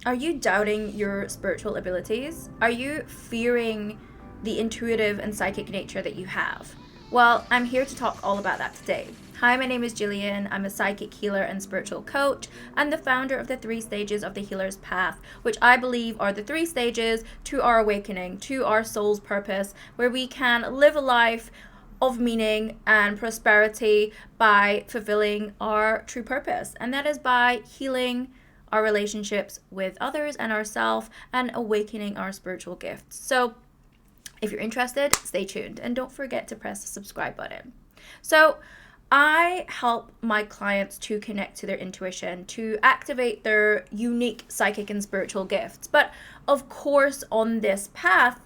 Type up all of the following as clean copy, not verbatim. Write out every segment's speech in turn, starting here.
Are you doubting your spiritual abilities? Are you fearing the intuitive and psychic nature that you have? Well, I'm here to talk all about that today. Hi, my name is Gillian. I'm a psychic healer and spiritual coach and the founder of the 3 stages of the healer's path, which I believe are the 3 stages to our awakening, to our soul's purpose, where we can live a life of meaning and prosperity by fulfilling our true purpose. And that is by healing our relationships with others and ourselves and awakening our spiritual gifts. So if you're interested, stay tuned and don't forget to press the subscribe button. So I help my clients to connect to their intuition, to activate their unique psychic and spiritual gifts. But of course, on this path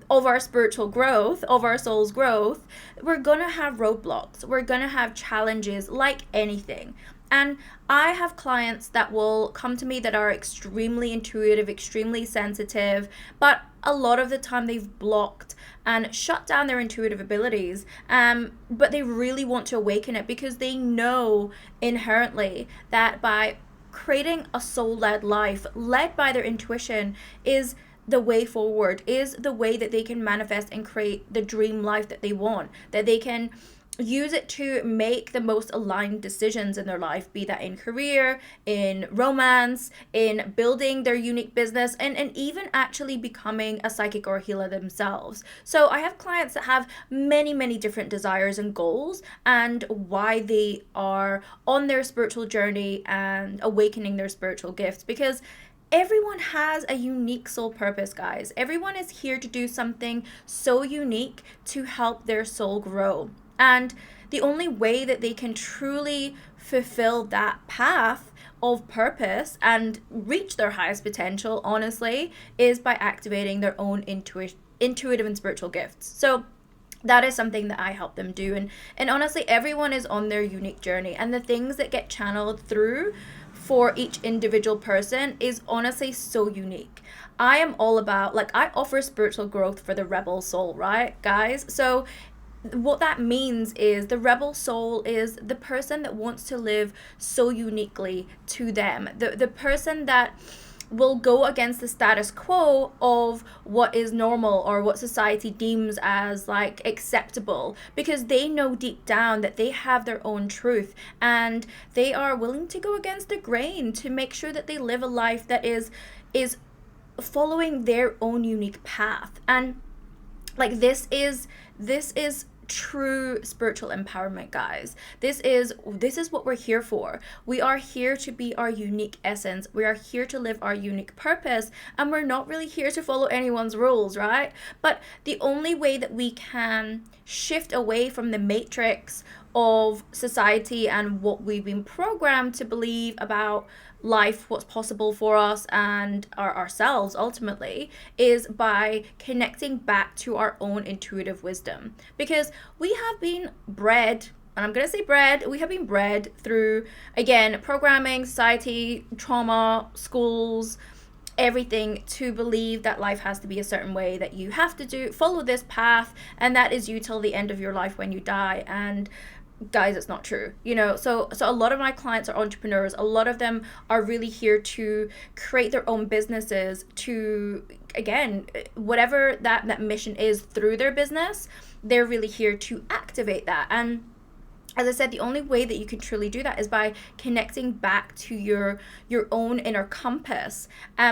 of our spiritual growth, of our soul's growth, we're gonna have roadblocks. We're gonna have challenges like anything. And I have clients that will come to me that are extremely intuitive, extremely sensitive, but a lot of the time they've blocked and shut down their intuitive abilities. But they really want to awaken it because they know inherently that by creating a soul-led life, led by their intuition, is the way forward, is the way that they can manifest and create the dream life that they want, that they can use it to make the most aligned decisions in their life, be that in career, in romance, in building their unique business, and even actually becoming a psychic or a healer themselves. So I have clients that have many different desires and goals and why they are on their spiritual journey and awakening their spiritual gifts, because everyone has a unique soul purpose, guys. Everyone is here to do something so unique to help their soul grow. And the only way that they can truly fulfill that path of purpose and reach their highest potential, honestly, is by activating their own intuitive and spiritual gifts. So that is something that I help them do. And honestly, everyone is on their unique journey. And the things that get channeled through for each individual person is honestly so unique. I am all about, like, I offer spiritual growth for the rebel soul, right, guys? So what that means is the rebel soul is the person that wants to live so uniquely to them, the person that will go against the status quo of what is normal or what society deems as like acceptable, because they know deep down that they have their own truth and they are willing to go against the grain to make sure that they live a life that is following their own unique path. And like this is true spiritual empowerment, guys. This is what we're here for. We are here to be our unique essence. We are here to live our unique purpose, and we're not really here to follow anyone's rules, right? But the only way that we can shift away from the matrix of society and what we've been programmed to believe about life, what's possible for us and ourselves ultimately, is by connecting back to our own intuitive wisdom. Because we have been bred, and I'm going to say bred, we have been bred through, again, programming, society, trauma, schools, everything, to believe that life has to be a certain way, that you have to follow this path, and that is you till the end of your life when you die. And guys, it's not true, so a lot of my clients are entrepreneurs. A lot of them are really here to create their own businesses, to, again, whatever that mission is through their business, they're really here to activate that. And as I said, the only way that you can truly do that is by connecting back to your own inner compass.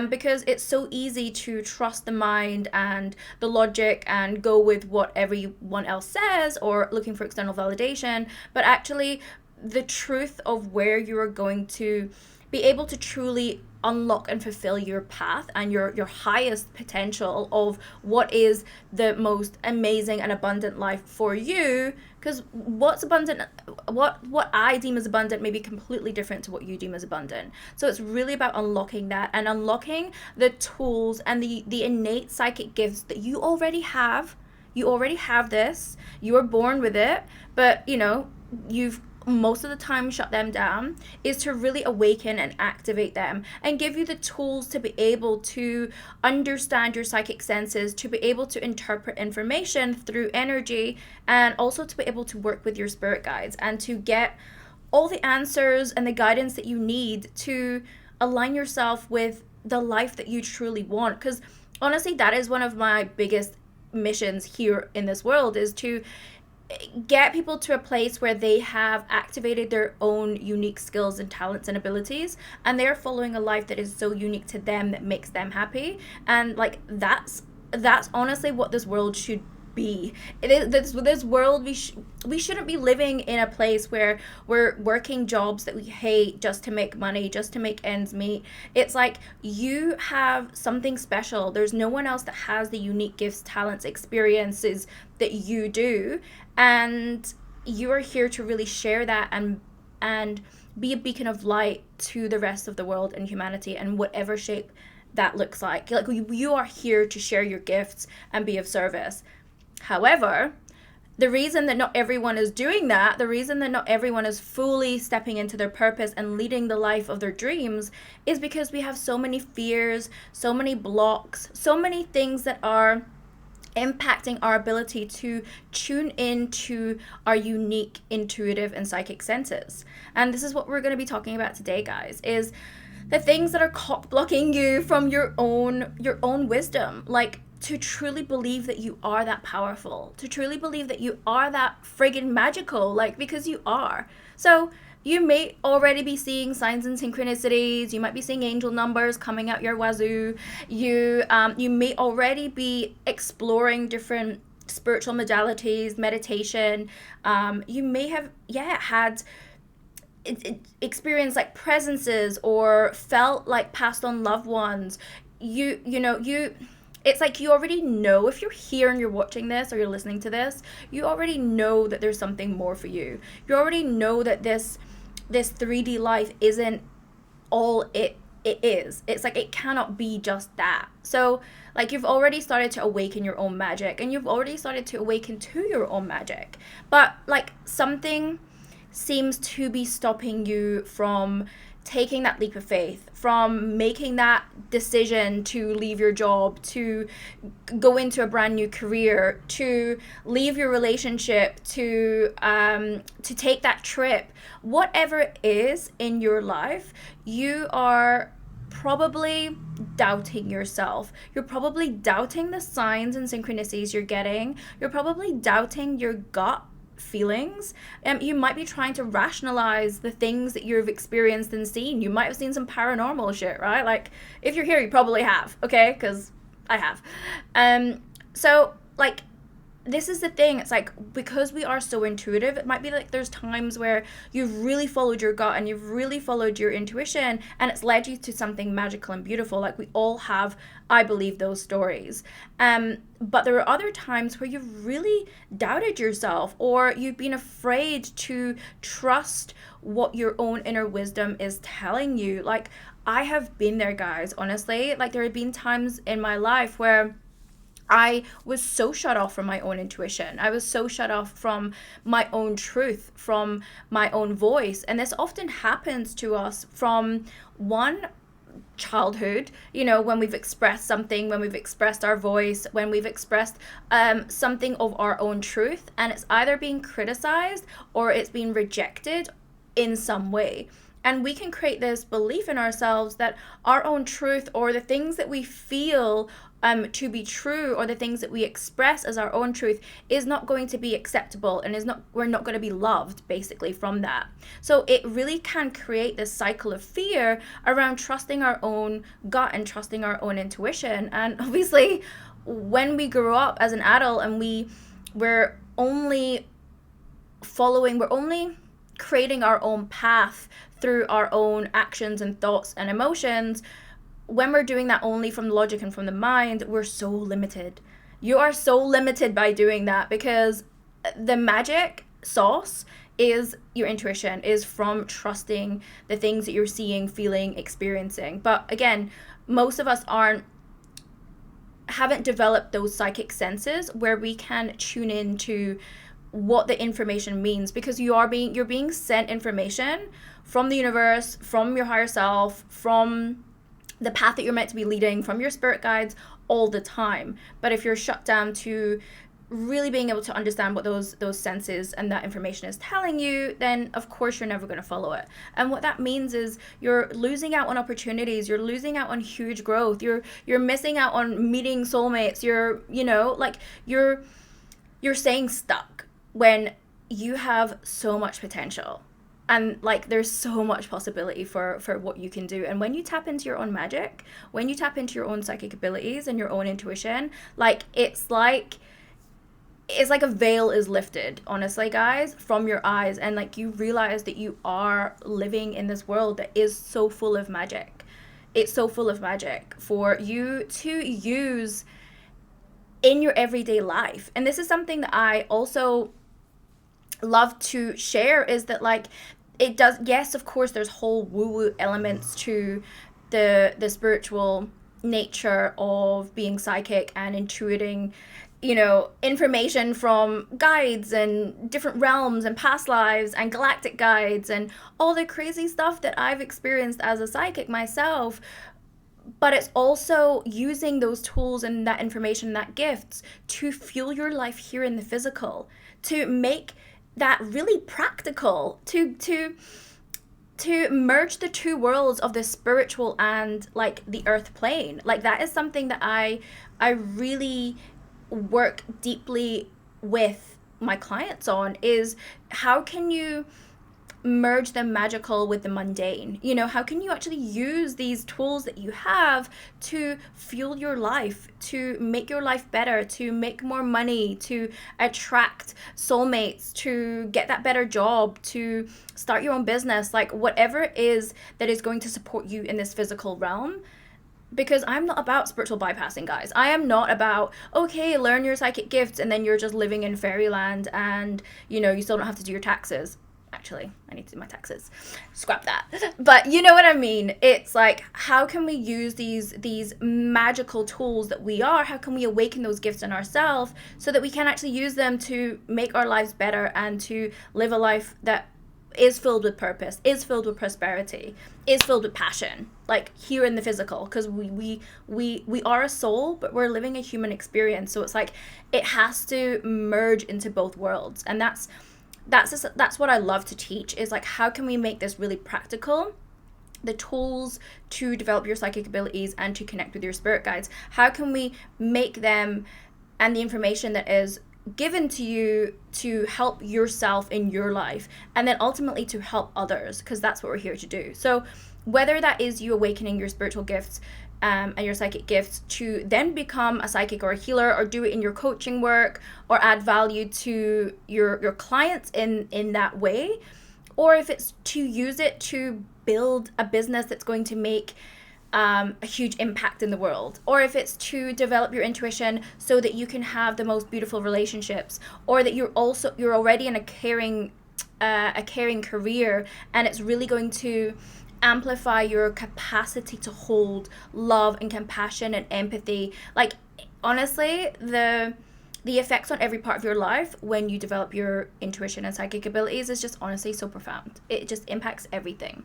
Because it's so easy to trust the mind and the logic and go with what everyone else says or looking for external validation. But actually, the truth of where you are going to be able to truly unlock and fulfill your path and your highest potential of what is the most amazing and abundant life for you. Because what's abundant, what I deem as abundant may be completely different to what you deem as abundant. So it's really about unlocking that and unlocking the tools and the innate psychic gifts that you already have. You already have this. You were born with it, but you've most of the time shut them down, is to really awaken and activate them and give you the tools to be able to understand your psychic senses, to be able to interpret information through energy, and also to be able to work with your spirit guides and to get all the answers and the guidance that you need to align yourself with the life that you truly want. Because honestly, that is one of my biggest missions here in this world, is to get people to a place where they have activated their own unique skills and talents and abilities, and they're following a life that is so unique to them, that makes them happy. And like that's honestly what this world should be. It is this world. We shouldn't be living in a place where we're working jobs that we hate just to make money, just to make ends meet. It's like, you have something special. There's no one else that has the unique gifts, talents, experiences that you do, and you are here to really share that and be a beacon of light to the rest of the world and humanity, and whatever shape that looks like. Like, you are here to share your gifts and be of service. However, the reason that not everyone is doing that, the reason that not everyone is fully stepping into their purpose and leading the life of their dreams, is because we have so many fears, so many blocks, so many things that are impacting our ability to tune into our unique intuitive and psychic senses. And this is what we're going to be talking about today, guys, is the things that are cock blocking you from your own wisdom. Like, to truly believe that you are that powerful, to truly believe that you are that friggin' magical, like, because you are. So you may already be seeing signs and synchronicities. You might be seeing angel numbers coming out your wazoo. You may already be exploring different spiritual modalities, meditation. You may have had experienced like presences, or felt like passed on loved ones. It's like, you already know, if you're here and you're watching this or you're listening to this, you already know that there's something more for you. You already know that this 3D life isn't all it is. It's like, it cannot be just that. So like, you've already started to awaken your own magic, and you've already started to awaken to your own magic. But like, something seems to be stopping you from taking that leap of faith, from making that decision to leave your job, to go into a brand new career, to leave your relationship, to take that trip. Whatever it is in your life, you are probably doubting yourself. You're probably doubting the signs and synchronicities you're getting. You're probably doubting your gut feelings. You might be trying to rationalize the things that you've experienced and seen. You might have seen some paranormal shit, right? Like, if you're here, you probably have, okay? Because I have. So like, this is the thing. It's like, because we are so intuitive, it might be like there's times where you've really followed your gut and you've really followed your intuition, and it's led you to something magical and beautiful. Like, we all have, I believe, those stories. But there are other times where you've really doubted yourself, or you've been afraid to trust what your own inner wisdom is telling you. Like, I have been there, guys, honestly. Like, there have been times in my life where I was so shut off from my own intuition. I was so shut off from my own truth, from my own voice. And this often happens to us from one, childhood, when we've expressed something, when we've expressed our voice, when we've expressed something of our own truth, and it's either being criticized or it's being rejected in some way. And we can create this belief in ourselves that our own truth, or the things that we feel to be true, or the things that we express as our own truth, is not going to be acceptable, and we're not going to be loved, basically, from that. So it really can create this cycle of fear around trusting our own gut and trusting our own intuition. And obviously, when we grow up as an adult and we're only creating our own path through our own actions and thoughts and emotions, when we're doing that only from logic and from the mind, we're so limited. You are so limited by doing that, because the magic sauce is your intuition, is from trusting the things that you're seeing, feeling, experiencing. But again, most of us haven't developed those psychic senses where we can tune in to what the information means, because you're being sent information from the universe, from your higher self, from the path that you're meant to be leading, from your spirit guides all the time. But if you're shut down to really being able to understand what those senses and that information is telling you, then of course you're never going to follow it. And what that means is you're losing out on opportunities, you're losing out on huge growth, you're missing out on meeting soulmates, you're, you know, like you're staying stuck when you have so much potential. And like there's so much possibility for what you can do. And when you tap into your own magic, when you tap into your own psychic abilities and your own intuition, like it's like a veil is lifted, honestly, guys, from your eyes, and like you realize that you are living in this world that is so full of magic. It's so full of magic for you to use in your everyday life. And this is something that I also love to share, is that like it does, yes, of course there's whole woo-woo elements to the spiritual nature of being psychic and intuiting, you know, information from guides and different realms and past lives and galactic guides and all the crazy stuff that I've experienced as a psychic myself. But it's also using those tools and that information, that gifts, to fuel your life here in the physical, to make that really practical, to merge the two worlds of the spiritual and like the earth plane. Like that is something that I really work deeply with my clients on, is how can you merge the magical with the mundane? You know, how can you actually use these tools that you have to fuel your life, to make your life better, to make more money, to attract soulmates, to get that better job, to start your own business, like whatever it is that is going to support you in this physical realm. Because I'm not about spiritual bypassing, guys. I am not about, okay, learn your psychic gifts and then you're just living in fairyland and, you know, you still don't have to do your taxes. Actually, I need to do my taxes. Scrap that. But you know what I mean? It's like, how can we use these magical tools that we are? How can we awaken those gifts in ourselves so that we can actually use them to make our lives better and to live a life that is filled with purpose, is filled with prosperity, is filled with passion, like here in the physical, because we are a soul, but we're living a human experience. So it's like it has to merge into both worlds. And that's what I love to teach, is like, how can we make this really practical? The tools to develop your psychic abilities and to connect with your spirit guides, how can we make them, and the information that is given to you, to help yourself in your life, and then ultimately to help others, because that's what we're here to do. So whether that is you awakening your spiritual gifts and your psychic gifts to then become a psychic or a healer, or do it in your coaching work, or add value to your clients in that way, or if it's to use it to build a business that's going to make a huge impact in the world, or if it's to develop your intuition so that you can have the most beautiful relationships, or that you're already in a caring career, and it's really going to amplify your capacity to hold love and compassion and empathy. Like honestly, the effects on every part of your life when you develop your intuition and psychic abilities is just honestly so profound. It just impacts everything.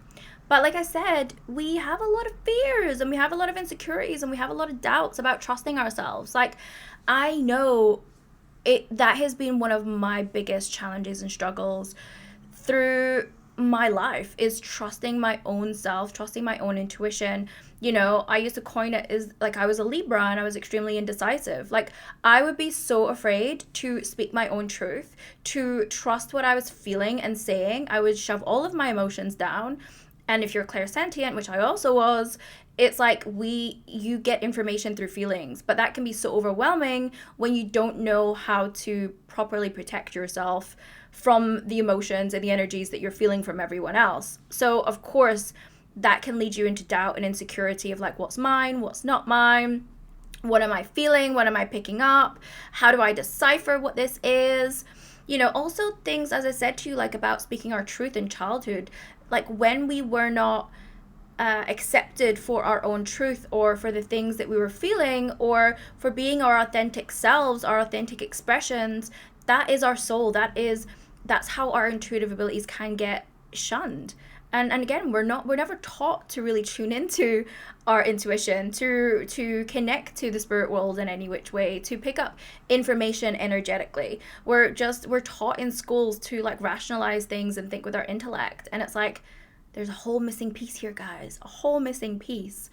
But like I said, we have a lot of fears and we have a lot of insecurities and we have a lot of doubts about trusting ourselves. Like I know that has been one of my biggest challenges and struggles through my life, is trusting my own self, trusting my own intuition. You know, I used to coin it as like I was a Libra and I was extremely indecisive. Like I would be so afraid to speak my own truth, to trust what I was feeling and saying. I would shove all of my emotions down. And if you're clairsentient, which I also was, it's like you get information through feelings, but that can be so overwhelming when you don't know how to properly protect yourself from the emotions and the energies that you're feeling from everyone else. So of course, that can lead you into doubt and insecurity of like, what's mine, what's not mine, what am I feeling, what am I picking up, how do I decipher what this is? You know, also things, as I said to you, like about speaking our truth in childhood, like when we were not accepted for our own truth, or for the things that we were feeling, or for being our authentic selves, our authentic expressions, that is our soul. That's how our intuitive abilities can get shunned. And again, we're never taught to really tune into our intuition, to connect to the spirit world in any which way, to pick up information energetically. We're taught in schools to like rationalize things and think with our intellect, and it's like there's a whole missing piece here, guys, a whole missing piece.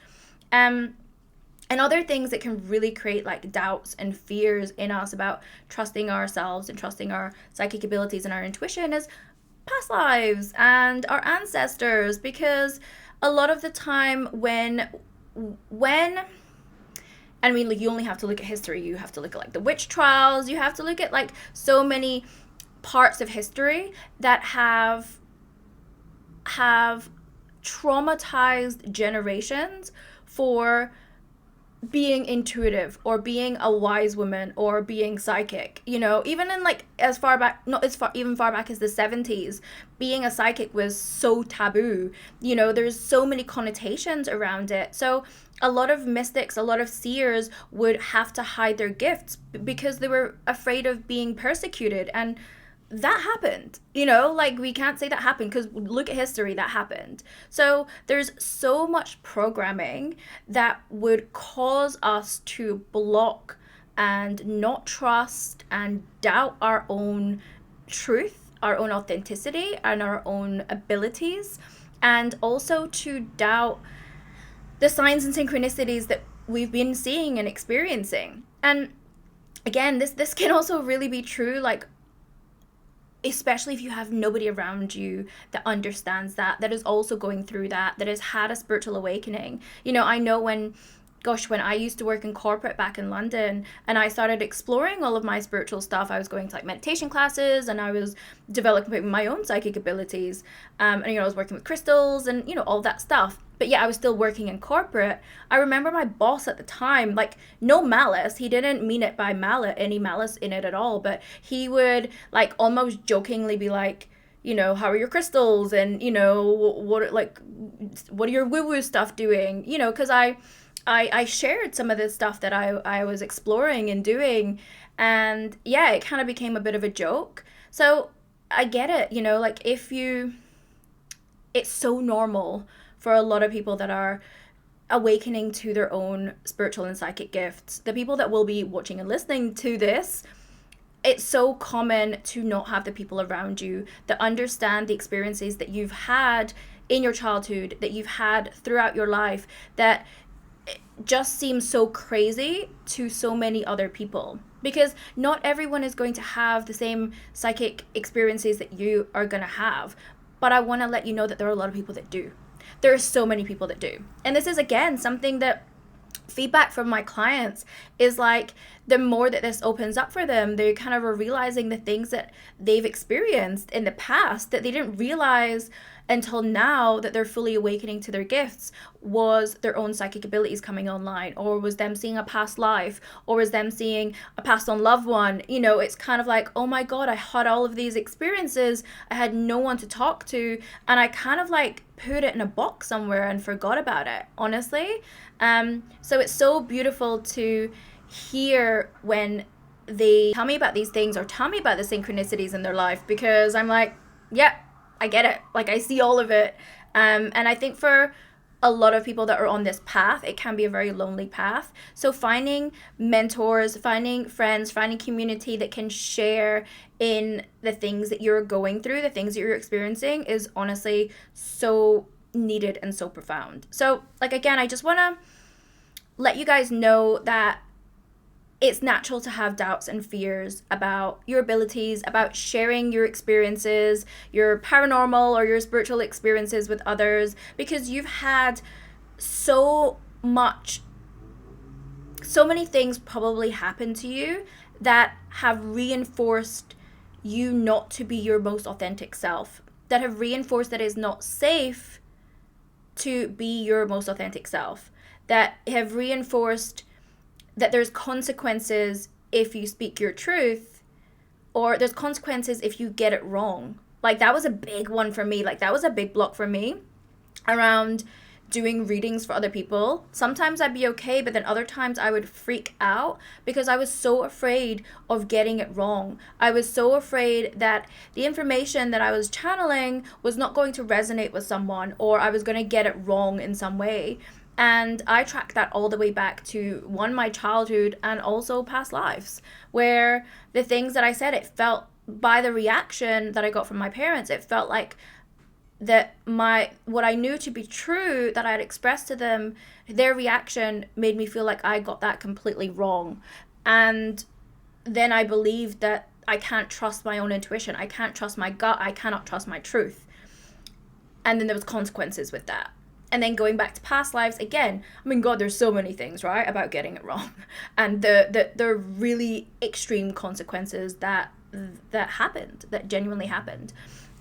And other things that can really create like doubts and fears in us about trusting ourselves and trusting our psychic abilities and our intuition is past lives and our ancestors, because a lot of the time when I mean, like, you only have to look at history, you have to look at like the witch trials, you have to look at like so many parts of history that have traumatized generations for being intuitive or being a wise woman or being psychic. Even in like as far back, not as far, even far back as the 70s, being a psychic was so taboo. There's so many connotations around it. So a lot of mystics, a lot of seers would have to hide their gifts because they were afraid of being persecuted. And that happened. Like, we can't say that happened because look at history, that happened. So there's so much programming that would cause us to block and not trust and doubt our own truth, our own authenticity, and our own abilities, and also to doubt the signs and synchronicities that we've been seeing and experiencing. And again, this can also really be true, like, especially if you have nobody around you that understands that is also going through that has had a spiritual awakening. I know when I used to work in corporate back in London and I started exploring all of my spiritual stuff, I was going to like meditation classes and I was developing my own psychic abilities. And I was working with crystals and, all that stuff. But yeah, I was still working in corporate. I remember my boss at the time, like, no malice. He didn't mean it by any malice in it at all. But he would like almost jokingly be like, how are your crystals? And, what are your woo-woo stuff doing? Because I shared some of the stuff that I was exploring and doing. And yeah, it kind of became a bit of a joke. So I get it, like it's so normal for a lot of people that are awakening to their own spiritual and psychic gifts. The people that will be watching and listening to this, it's so common to not have the people around you that understand the experiences that you've had in your childhood, that you've had throughout your life, that just seems so crazy to so many other people. Because not everyone is going to have the same psychic experiences that you are going to have. But I want to let you know that there are a lot of people that do. There are so many people that do. And this is, again, something that feedback from my clients is like, the more that this opens up for them, they kind of are realizing the things that they've experienced in the past that they didn't realize until now, that they're fully awakening to their gifts, was their own psychic abilities coming online, or was them seeing a past life, or was them seeing a passed on loved one. It's kind of like, oh my God, I had all of these experiences. I had no one to talk to. And I kind of like put it in a box somewhere and forgot about it, honestly. So it's so beautiful to hear when they tell me about these things or tell me about the synchronicities in their life, because I'm like, yeah, I get it. Like, I see all of it. And I think for a lot of people that are on this path, it can be a very lonely path. So finding mentors, finding friends, finding community that can share in the things that you're going through, the things that you're experiencing, is honestly so needed and so profound. So, like, again, I just want to let you guys know that it's natural to have doubts and fears about your abilities, about sharing your experiences, your paranormal or your spiritual experiences with others, because you've had so many things probably happen to you that have reinforced you not to be your most authentic self, that have reinforced that it's not safe to be your most authentic self, that have reinforced that there's consequences if you speak your truth, or there's consequences if you get it wrong. Like, that was a big one for me. Like, that was a big block for me around doing readings for other people, sometimes I'd be okay, but then other times I would freak out because I was so afraid of getting it wrong. I was so afraid that the information that I was channeling was not going to resonate with someone, or I was going to get it wrong in some way. And I track that all the way back to my childhood and also past lives, where the things that I said, it felt, by the reaction that I got from my parents, it felt like that what I knew to be true that I had expressed to them, their reaction made me feel like I got that completely wrong. And then I believed that I can't trust my own intuition. I can't trust my gut. I cannot trust my truth. And then there was consequences with that. And then going back to past lives again, I mean, God, there's so many things, right, about getting it wrong. And the really extreme consequences that happened, that genuinely happened.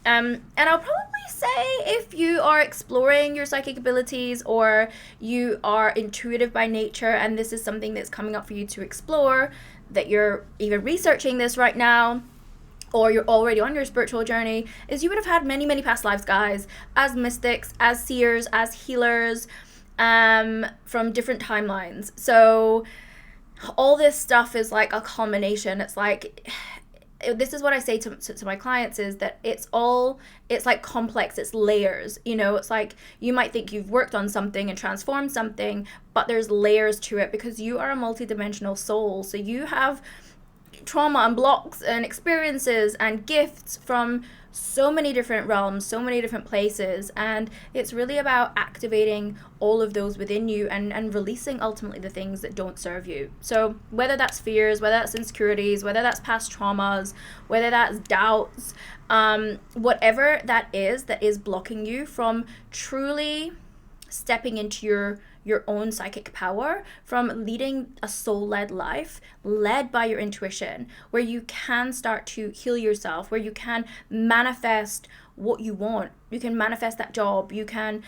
And I'll probably say, if you are exploring your psychic abilities, or you are intuitive by nature and this is something that's coming up for you to explore, that you're even researching this right now, or you're already on your spiritual journey, is you would have had many, many past lives, guys, as mystics, as seers, as healers, from different timelines. So all this stuff is like a culmination. It's like, this is what I say to my clients, is that it's like complex, it's layers, it's like you might think you've worked on something and transformed something, but there's layers to it, because you are a multidimensional soul. So you have trauma and blocks and experiences and gifts from so many different realms, so many different places, and it's really about activating all of those within you and releasing ultimately the things that don't serve you. So whether that's fears, whether that's insecurities, whether that's past traumas, whether that's doubts, whatever that is blocking you from truly stepping into your own psychic power, from leading a soul-led life, led by your intuition, where you can start to heal yourself, where you can manifest what you want. You can manifest that job. You can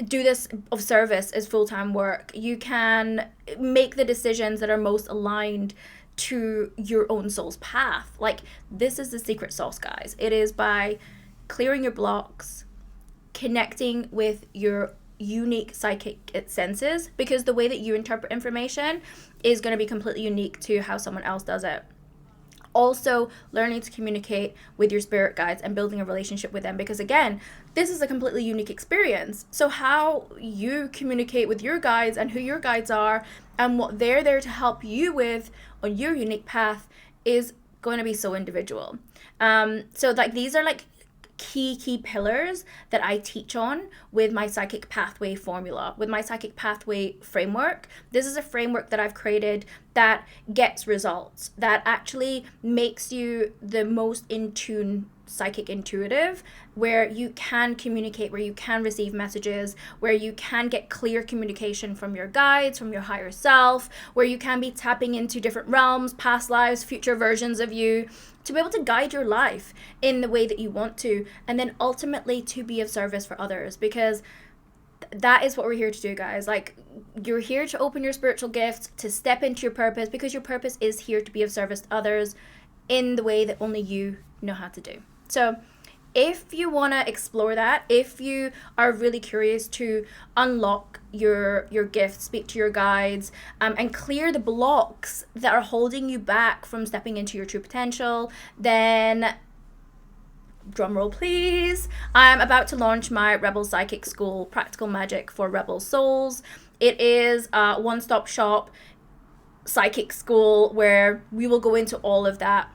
do this of service as full-time work. You can make the decisions that are most aligned to your own soul's path. Like, this is the secret sauce, guys. It is by clearing your blocks, connecting with your unique psychic senses, because the way that you interpret information is going to be completely unique to how someone else does it. Also, learning to communicate with your spirit guides and building a relationship with them, because again, this is a completely unique experience. So how you communicate with your guides and who your guides are and what they're there to help you with on your unique path is going to be so individual. So like, these are like key pillars that I teach on with my psychic pathway formula, with my psychic pathway framework. This is a framework that I've created that gets results, that actually makes you the most in tune psychic intuitive, where you can communicate, where you can receive messages, where you can get clear communication from your guides, from your higher self, where you can be tapping into different realms, past lives, future versions of you, to be able to guide your life in the way that you want to, and then ultimately to be of service for others, because that is what we're here to do, guys. Like, you're here to open your spiritual gifts, to step into your purpose, because your purpose is here to be of service to others in the way that only you know how to do. So if you want to explore that, if you are really curious to unlock your gifts, speak to your guides, and clear the blocks that are holding you back from stepping into your true potential, then drumroll please, I'm about to launch my Rebel Psychic School, Practical Magic for Rebel Souls. It is a one-stop shop psychic school where we will go into all of that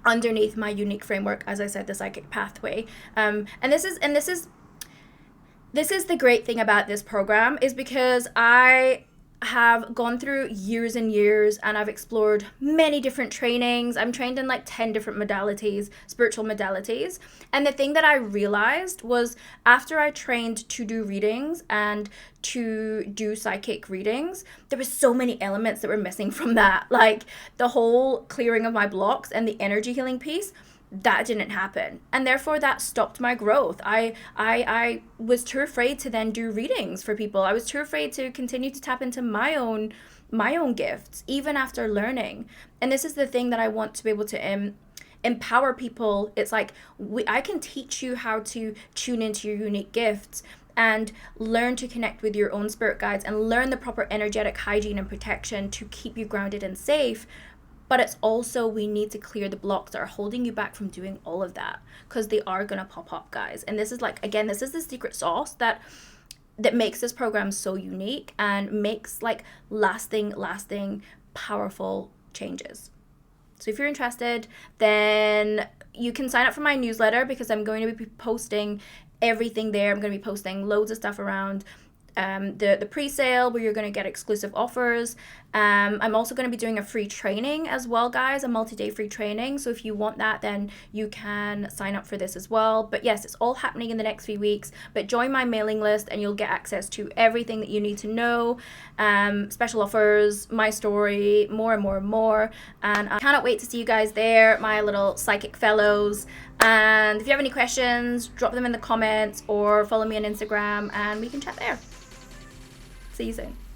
underneath my unique framework, as I said, the psychic pathway. And this is the great thing about this program, is because I have gone through years and years, and I've explored many different trainings. I'm trained in like 10 different modalities, spiritual modalities. And the thing that I realized was, after I trained to do readings and to do psychic readings, there were so many elements that were missing from that. Like, the whole clearing of my blocks and the energy healing piece, that didn't happen, and therefore that stopped my growth. I was too afraid to then do readings for people. I was too afraid to continue to tap into my own gifts, even after learning. And this is the thing that I want to be able to empower people. It's like, I can teach you how to tune into your unique gifts, and learn to connect with your own spirit guides and learn the proper energetic hygiene and protection to keep you grounded and safe. But it's also, we need to clear the blocks that are holding you back from doing all of that, because they are going to pop up, guys. And this is like, again, this is the secret sauce that makes this program so unique and makes like lasting, powerful changes. So if you're interested, then you can sign up for my newsletter, because I'm going to be posting everything there. I'm going to be posting loads of stuff around the pre-sale, where you're going to get exclusive offers. I'm also going to be doing a free training as well, guys, a multi-day free training. So if you want that, then you can sign up for this as well. But yes, it's all happening in the next few weeks. But join my mailing list and you'll get access to everything that you need to know. Special offers, my story, more and more and more. And I cannot wait to see you guys there, my little psychic fellows. And if you have any questions, drop them in the comments or follow me on Instagram and we can chat there. See you soon.